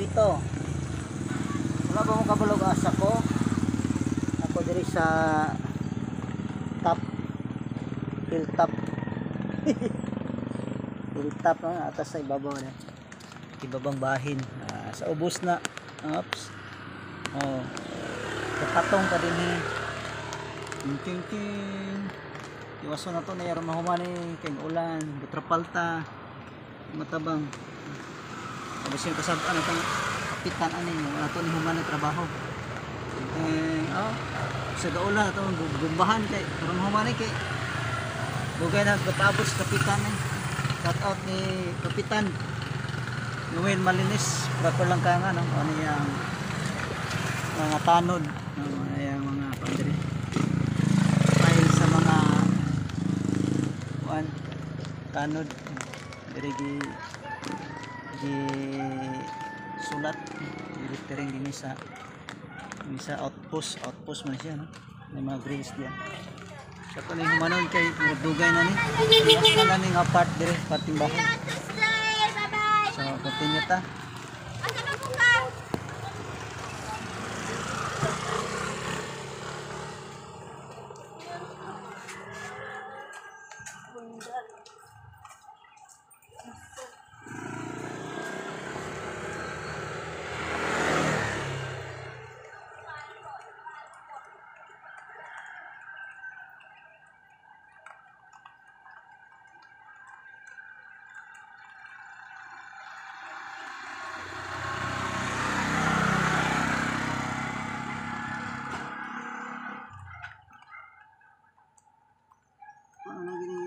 ito. Wala ba mo kabalog asa ko? Ako diri sa top. Hilltop. Hilltop na atas sa ibabaw na. Ibabang bahin. Sa ubos na. Oops. Oh. Kapatong pa din eh. Ting ting. Iwaso na to na yaron na humani kay ulan, butrapalta. Matabang. Tapos yung kasabaan itong kapitan ani wala to ni human na trabaho. Sa gaulan itong gumbahan kay karon human kay bugay na katapos kapitan eh. Cut out ni kapitan Noel malinis proper lang ka nga no ano yang mga tanod yung mga pandiri file sa mga kuan tanod diri gi sulat dilitering din sa outpost man siya no may mga grace diyan sa kaning humanon kay dugay na ni mas na ning apart dire pating bahay so continue ta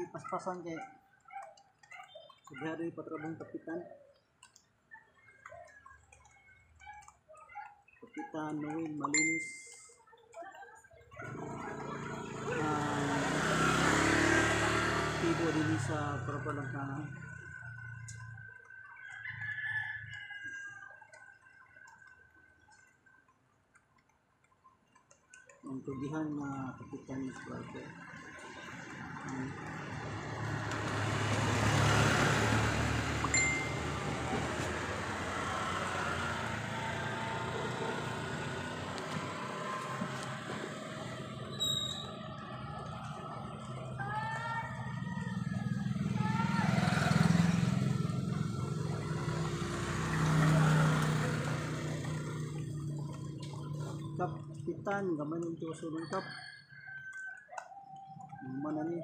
paspasan kay sagari patrabong kapitan Noel malinis tibo din sa propalangkangan ang tugihan na kapitan ni Swarte kapitan gamay ng tuso ng kap mana ni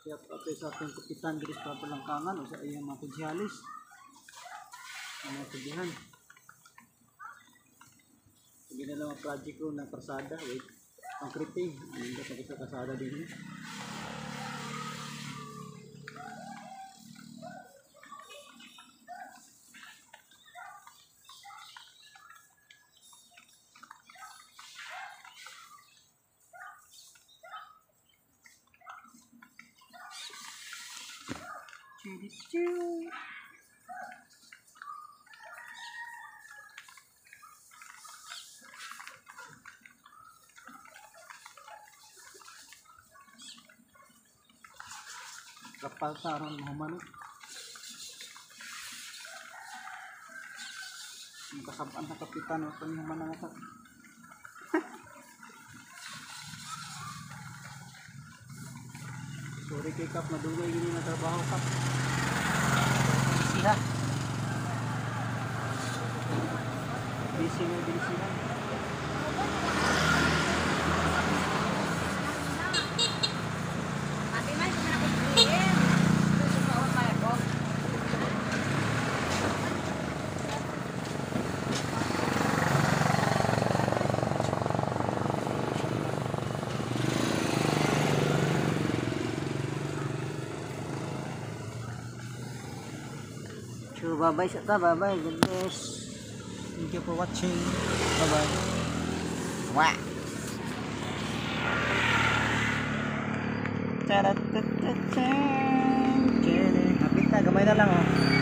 kaya pati sa ating kapitan diri sa palangkangan o sa iyang mga kudyalis mga kudyahan hindi na lang ang project ko ng karsada wait ang kriting hindi sa karsada din kapal sarang mahuman yung kasabaan sa kapitan o panihuman na nga sorry kay Kap madugay gini na trabaho Kap siya busy na so bye bye sa ta, bye bye, God bless. Thank you for watching. Bye bye. Wah. Taratatatatang. Hapit na, gamay na lang oh.